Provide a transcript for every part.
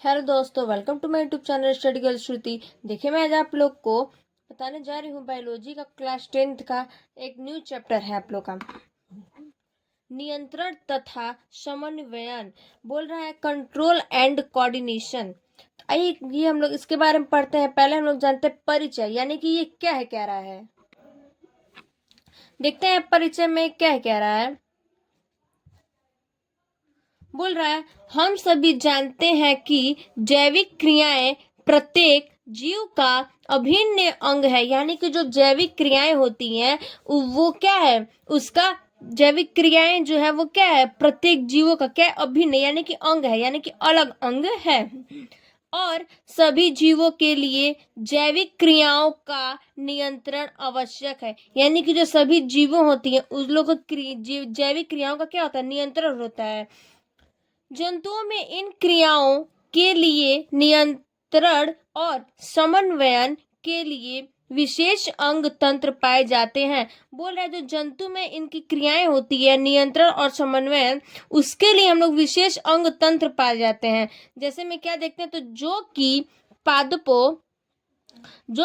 Hello दोस्तों, welcome to my YouTube channel study girl Shruti. देखिए, मैं आज आप लोग को बताने जा रही हूँ बायोलॉजी का क्लास 10th का एक न्यू चैप्टर है आप लोग का नियंत्रण तथा समन्वयन। बोल रहा है कंट्रोल एंड कोऑर्डिनेशन। आइए ये हम लोग इसके बारे में पढ़ते हैं। पहले हम लोग जानते हैं परिचय, यानी कि ये क्या है कह रहा है। देखते हैं परिचय में क्या है कह रहा है। बोल रहा है हम सभी जानते हैं कि जैविक क्रियाएं प्रत्येक जीव का अभिन्न अंग है। यानी कि जो जैविक क्रियाएं होती हैं वो क्या है, उसका जैविक क्रियाएं जो है वो क्या है, प्रत्येक जीवों का क्या अभिन्न यानी कि अंग है, यानी कि अलग अंग है। और सभी जीवों के लिए जैविक क्रियाओं का नियंत्रण आवश्यक है। यानी कि जो सभी जीवों होती हैं उस लोग जैविक क्रियाओं का क्या होता है, नियंत्रण होता है। जंतुओं में इन क्रियाओं के लिए नियंत्रण और समन्वयन के लिए विशेष अंग तंत्र पाए जाते हैं। बोल रहा है जो जंतु में इनकी क्रियाएं होती है, नियंत्रण और समन्वयन, उसके लिए हम लोग विशेष अंग तंत्र पाए जाते हैं। जैसे में क्या देखते हैं, तो जो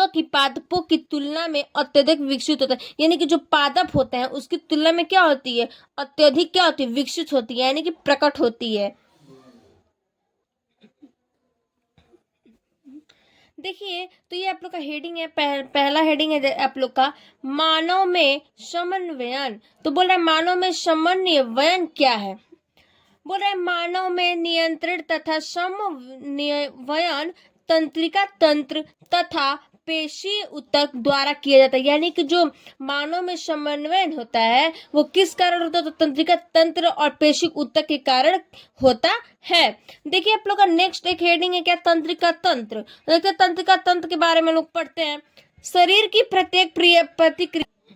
कि पादपों की तुलना में अत्यधिक विकसित होता है। यानी कि जो पादप होते हैं उसकी तुलना में क्या होती है, अत्यधिक क्या होती है, विकसित होती है, यानी कि प्रकट होती है। देखिए, तो ये आप लोग का हेडिंग है, पहला हेडिंग है आप लोग का मानव में समन्वयन। तो बोल रहा है मानव में समन्वयन क्या है। बोल रहा है मानव में नियंत्रण तथा समन्वयन तंत्रिका तंत्र तथा पेशी ऊतक द्वारा किया जाता है। यानी कि जो मानव में समन्वयन होता है वो किस कारण होता है, तो तंत्रिका तंत्र और पेशी ऊतक के कारण होता है। देखिए आप लोग का नेक्स्ट एक हेडिंग है क्या, तंत्रिका तंत्र। देखिए तंत्रिका तंत्र के बारे में लोग पढ़ते हैं। शरीर की प्रत्येक प्रतिक्रिया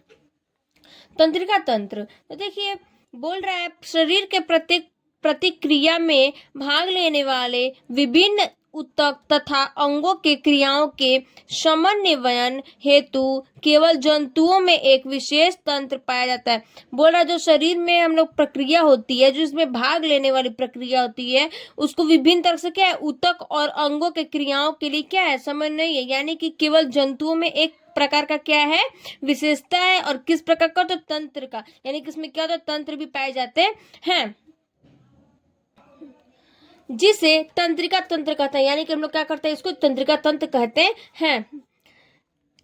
तंत्रिका तंत्र। तो देखिए बोल रहा है शरीर के प्रत्येक प्रतिक्रिया में भाग लेने वाले विभिन्न ऊतक तथा अंगों के क्रियाओं के समन्वयन हेतु केवल जंतुओं में एक विशेष तंत्र पाया जाता है। बोल रहा है जो शरीर में हम लोग प्रक्रिया होती है, जो इसमें भाग लेने वाली प्रक्रिया होती है, उसको विभिन्न तरह से क्या है, ऊतक और अंगों के क्रियाओं के लिए क्या है, समन्वय है। यानी कि केवल जंतुओं में एक प्रकार का क्या है, विशेषता है। और किस प्रकार का, तो तंत्र का, यानी कि इसमें क्या होता है, तंत्र भी पाए जाते हैं, जिसे तंत्रिका तंत्र कहते हैं। यानी कि हम लोग क्या करते हैं, इसको तंत्रिका तंत्र कहते हैं।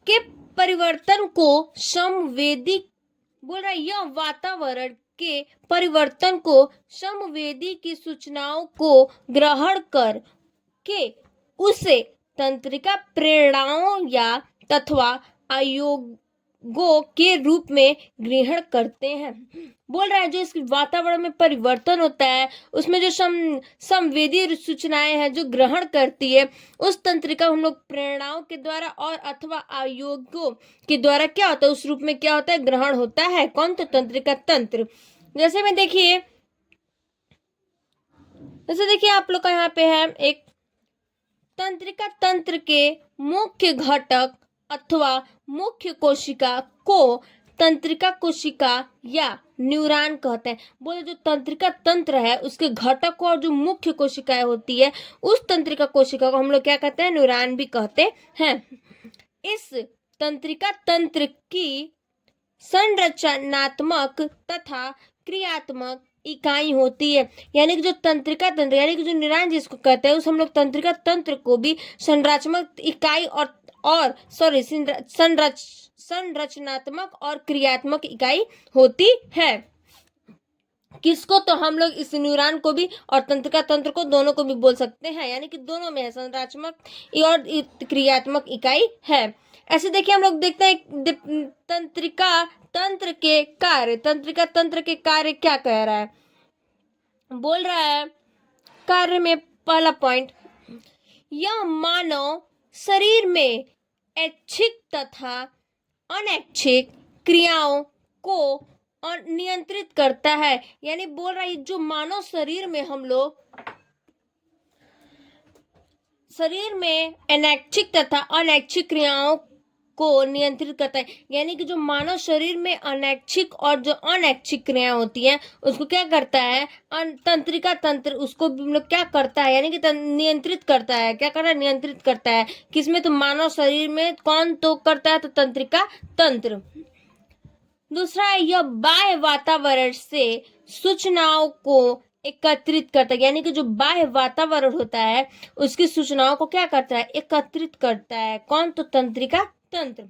के परिवर्तन को संवेदी, बोल रहा है यह वातावरण के परिवर्तन को संवेदी की सूचनाओं को ग्रहण कर के उसे तंत्रिका प्रेरणाओं या तथा आयोगों के रूप में ग्रहण करते हैं। बोल रहा है जो इस वातावरण में परिवर्तन होता है उसमें जो संवेदी सूचनाएं हैं जो ग्रहण करती है, उस तंत्रिका हम लोग प्रेरणाओं के द्वारा और अथवा आयोगों के द्वारा क्या होता है, उस रूप में क्या होता है, ग्रहण होता है। कौन, तो तंत्रिका तंत्र। जैसे में देखिए, आप लोग का यहाँ पे है एक तंत्रिका तंत्र के मुख्य घटक अथवा मुख्य कोशिका को तंत्रिका कोशिका या न्यूरॉन कहते हैं। बोले जो तंत्रिका तंत्र है उसके घटक और जो मुख्य कोशिकाएं होती है उस तंत्रिका कोशिका को हम लोग क्या कहते हैं, न्यूरॉन भी कहते हैं। इस तंत्रिका तंत्र की संरचनात्मक तथा क्रियात्मक इकाई होती है। यानी कि जो तंत्रिका तंत्र यानी कि जो न्यूरॉन जिसको कहते हैं उस हम लोग तंत्रिका तंत्र को भी संरचनात्मक इकाई और संरचनात्मक और क्रियात्मक इकाई होती है। किसको, तो हम लोग इस न्यूरॉन को भी और तंत्रिका तंत्र को दोनों को भी बोल सकते हैं। यानी कि दोनों में है, संरचनात्मक और क्रियात्मक इकाई है। ऐसे देखिए हम लोग देखते हैं तंत्रिका तंत्र के कार्य। तंत्रिका तंत्र के कार्य क्या कह रहा है, बोल रहा है कार्य में पहला पॉइंट, यह मानव शरीर में ऐच्छिक तथा अनैच्छिक क्रियाओं को नियंत्रित करता है। यानी बोल रहा है जो मानव शरीर में हम लोग शरीर में अनैच्छिक तथा अनैच्छिक क्रियाओं को नियंत्रित करता है। यानी कि जो मानव शरीर में अनैच्छिक और जो अनैच्छिक क्रियाएं होती हैं उसको क्या करता है, तंत्रिका तंत्र उसको मतलब क्या करता है, यानी कि नियंत्रित करता है। क्या करता है, नियंत्रित करता है। किसमें, तो मानव शरीर में। कौन तो करता है, तो तंत्रिका तंत्र। दूसरा है, यह बाह्य वातावरण से सूचनाओं को एकत्रित करता है। यानी कि जो बाह्य वातावरण होता है उसकी सूचनाओं को क्या करता है, एकत्रित करता है। कौन, तो तंत्रिका तंत्र।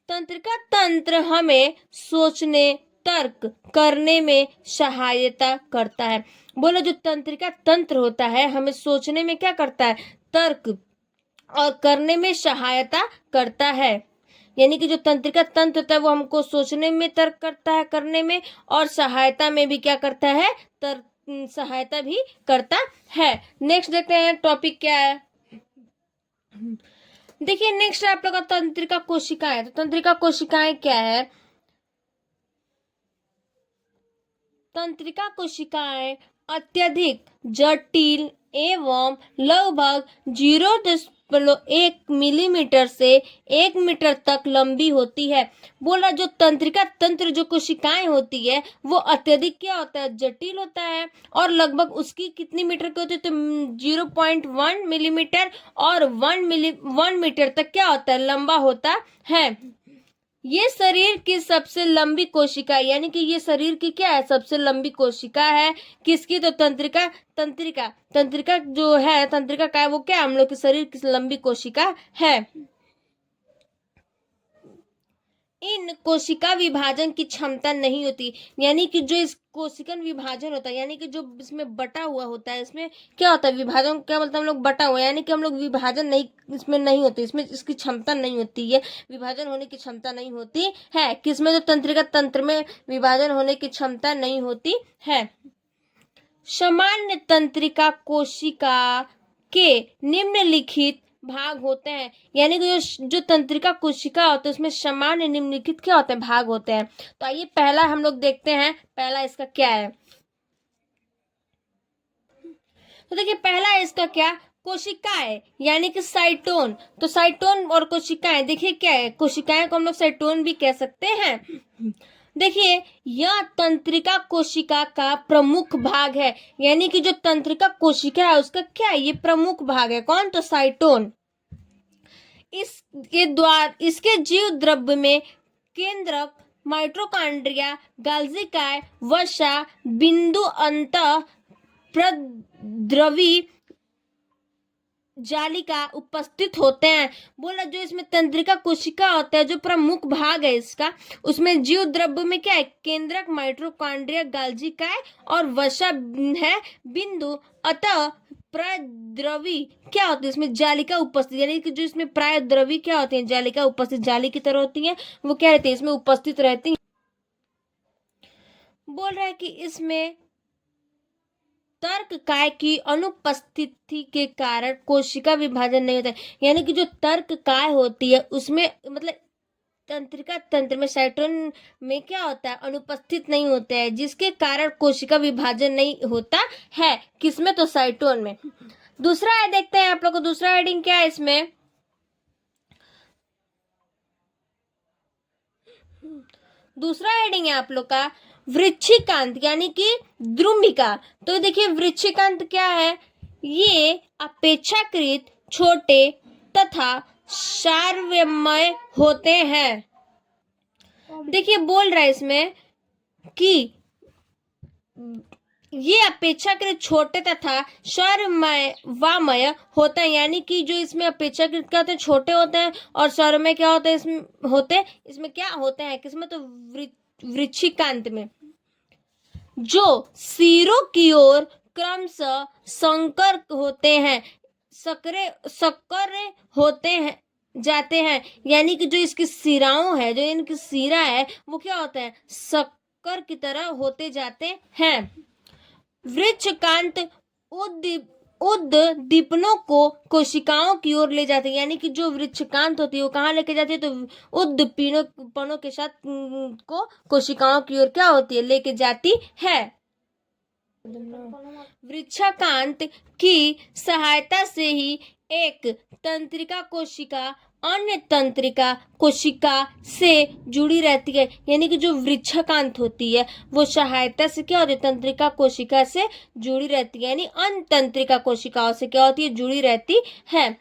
तंत्रिका तंत्र हमें सोचने, तर्क करने में सहायता करता है। बोलो, जो तंत्रिका तंत्र होता है हमें सोचने में क्या करता है, तर्क और करने में सहायता करता है। यानी कि जो तंत्रिका तंत्र होता है वो हमको सोचने में तर्क करता है, करने में, और सहायता में भी क्या करता है, सहायता भी करता है। नेक्स्ट देखते हैं टॉपिक क्या है। देखिए नेक्स्ट है आप लोग का तंत्रिका कोशिकाएं। तो तंत्रिका कोशिकाएं क्या है, तंत्रिका कोशिकाएं अत्यधिक जटिल एवं लगभग 0.1 मिलीमीटर से 1 मीटर तक लंबी होती है। बोला, जो तंत्रिका तंत्र जो कोशिकाएं होती है वो अत्यधिक क्या होता है, जटिल होता है, और लगभग उसकी कितनी मीटर की होती है, तो 0.1 मिलीमीटर और 1 मीटर तक क्या होता है, लंबा होता है। ये शरीर की सबसे लंबी कोशिका, यानी कि ये शरीर की क्या है, सबसे लंबी कोशिका है। किसकी, तो तंत्रिका तंत्रिका तंत्रिका जो है, तंत्रिका का है वो क्या, हम लोग के शरीर की लंबी कोशिका है। इन कोशिका विभाजन की क्षमता नहीं होती। यानी कि जो इस कोशिकन विभाजन होता है, यानी कि जो इसमें बटा हुआ होता है, इसमें क्या होता है, विभाजन क्या बोलते हैं हम लोग, बटा हुआ, यानी कि हम लोग विभाजन नहीं, इसमें नहीं होती, इसमें इसकी क्षमता नहीं होती है, विभाजन होने की क्षमता नहीं होती है। किसमें, जो तंत्रिका तंत्र में विभाजन होने की क्षमता नहीं होती है। सामान्य तंत्रिका कोशिका के निम्नलिखित भाग होते हैं। यानी कि जो तंत्रिका कोशिका होता है उसमें सामान्य निम्नलिखित क्या होते हैं, भाग होते हैं। तो आइए पहला हम लोग देखते हैं, पहला इसका क्या है। तो देखिए पहला है इसका क्या, कोशिकाएं, यानी कि साइटोन। तो साइटोन और कोशिकाएं, देखिए क्या है, कोशिकाएं को हम लोग साइटोन भी कह सकते हैं। देखिए यह तंत्रिका कोशिका का प्रमुख भाग है। यानी कि जो तंत्रिका कोशिका है उसका क्या है, ये प्रमुख भाग है। कौन, तो साइटोन। इसके द्वारा इसके जीव द्रव्य में केंद्रक, माइटोकॉन्ड्रिया, गाल्जिकाय, वसा, बिंदु अंतः प्रद्रवी जालिका उपस्थित होते हैं। बोला, जो इसमें तंत्रिका कोशिका होता है जो प्रमुख भाग है इसका, उसमें जीव द्रव्य में क्या है, केंद्रक, माइटोकॉन्ड्रिया, गाल्जिकाय और वसा है, बिंदु अतः प्रायद्रवी क्या होती है, इसमें जालिका उपस्थित। यानी कि जो इसमें प्रायद्रवी क्या होती है, जालिका उपस्थित, जाली की तरह होती है, वो क्या रहती है, इसमें उपस्थित रहती है। बोल रहा है कि इसमें तर्क काय की अनुपस्थिति के कारण कोशिका विभाजन नहीं होता है। यानी कि जो तर्क काय होती है उसमें मतलब तंत्रिका तंत्र में साइटोन में क्या होता है, अनुपस्थित नहीं होता है, जिसके कारण कोशिका विभाजन नहीं होता है। किसमें, तो साइटोन में। दूसरा है, देखते हैं आप लोग को दूसरा हेडिंग क्या है इसमें। दूसरा हेडिंग है आप लोग का वृश्चिकांत, यानी कि द्रुमिका। तो देखिए वृश्चिकांत क्या है, ये अपेक्षाकृत छोटे तथा सार्वमय होते हैं। देखिए बोल रहा है इसमें कि ये अपेक्षाकृत छोटे तथा सर्वमय होते हैं। यानी कि जो इसमें अपेक्षाकृत क्या होते हैं, छोटे होते हैं, और सर्वमय क्या होते हैं, इसमें होते हैं, इसमें क्या होते हैं, किसमें, तो वृश्चिकांत में। जो सिरों की ओर क्रमशः संकर होते हैं, सक्कर होते हैं जाते हैं। यानी कि जो इसकी सिराओं है, जो इनकी सिरा है वो क्या होता है, शक्कर की तरह होते जाते हैं। वृश्चिकांत उद्दीपनों को कोशिकाओं की ओर ले जाते हैं। यानी कि जो वृश्चिकांत होती है वो कहाँ लेके जाती है, तो उद्दीपनों के साथ को कोशिकाओं की ओर क्या होती है, लेके जाती है। वृश्चिकांत की सहायता से ही एक तंत्रिका कोशिका अन्य तंत्रिका कोशिका से जुड़ी रहती है, यानी कि जो वृक्षकांत होती है वो सहायता से क्या होती है, तंत्रिका कोशिका से जुड़ी रहती है, यानी अन्य तंत्रिका कोशिकाओं से क्या होती है, जुड़ी रहती है।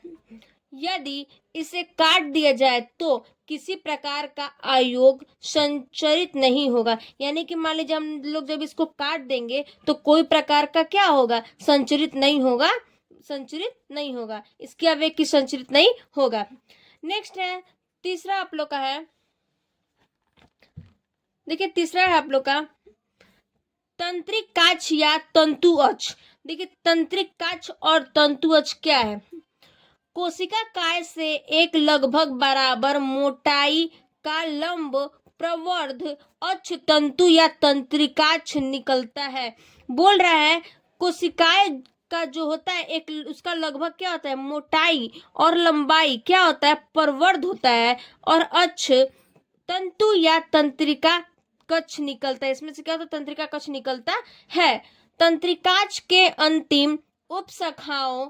यदि इसे काट दिया जाए तो किसी प्रकार का आयोग संचरित नहीं होगा, यानी कि मान लीजिए हम लोग जब इसको काट देंगे तो कोई प्रकार का क्या होगा, संचरित नहीं होगा, संचरित नहीं होगा, इसके आवेग की संचरित नहीं होगा। नेक्स्ट है तीसरा आप लोग का है, देखिए तीसरा है आप लोग का तंत्रिक काच या तंतु अक्ष। देखिए तंत्रिक काच और तंतु अक्ष क्या है, कोशिका काय से एक लगभग बराबर मोटाई का लंब प्रवर्ध अक्ष तंतु या तंत्रिकाक्ष निकलता है। बोल रहा है कोशिकाएं का जो होता है एक उसका लगभग क्या होता है, मोटाई और लंबाई क्या होता है, प्रवर्ध होता है, और अक्ष तंतु या तंत्रिका कक्ष निकलता है। इसमें से क्या होता है, तंत्रिका कक्ष निकलता है। तंत्रिकाक्ष के अंतिम उपशाखाओं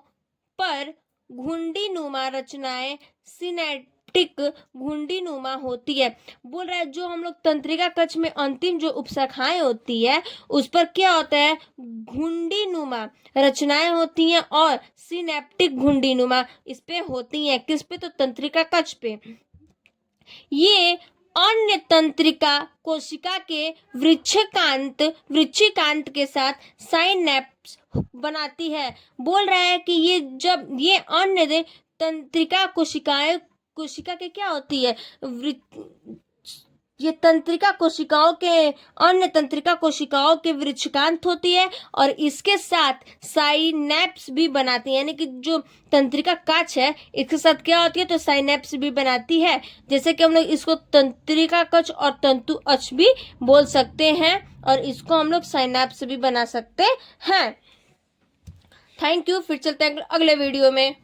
पर घुंडीनुमा रचनाएं सिनेप्टिक घुंडीनुमा होती है। बोल रहा है जो हम लोग तंत्रिका कक्ष में अंतिम जो उपशाखाएं होती है उस पर क्या होता है, घुंडीनुमा रचनाएं होती हैं और सिनेप्टिक घुंडीनुमा इस पे होती हैं। किस पे, तो तंत्रिका कक्ष पे। ये अन्य तंत्रिका कोशिका के वृक्षकांत के साथ साइनेप्स बनाती है। बोल रहा है कि ये जब ये अन्य तंत्रिका कोशिका के क्या होती है, ये तंत्रिका कोशिकाओं के अन्य तंत्रिका कोशिकाओं के वृक्षकांत होती है और इसके साथ साइनेप्स भी बनाती है, यानी कि जो तंत्रिका कक्ष है इसके साथ क्या होती है, तो साइनेप्स भी बनाती है। जैसे कि हम लोग इसको तंत्रिका कक्ष और तंतु अक्ष भी बोल सकते हैं और इसको हम लोग साइनेप्स भी बना सकते हैं। थैंक यू, फिर चलते हैं अगले वीडियो में।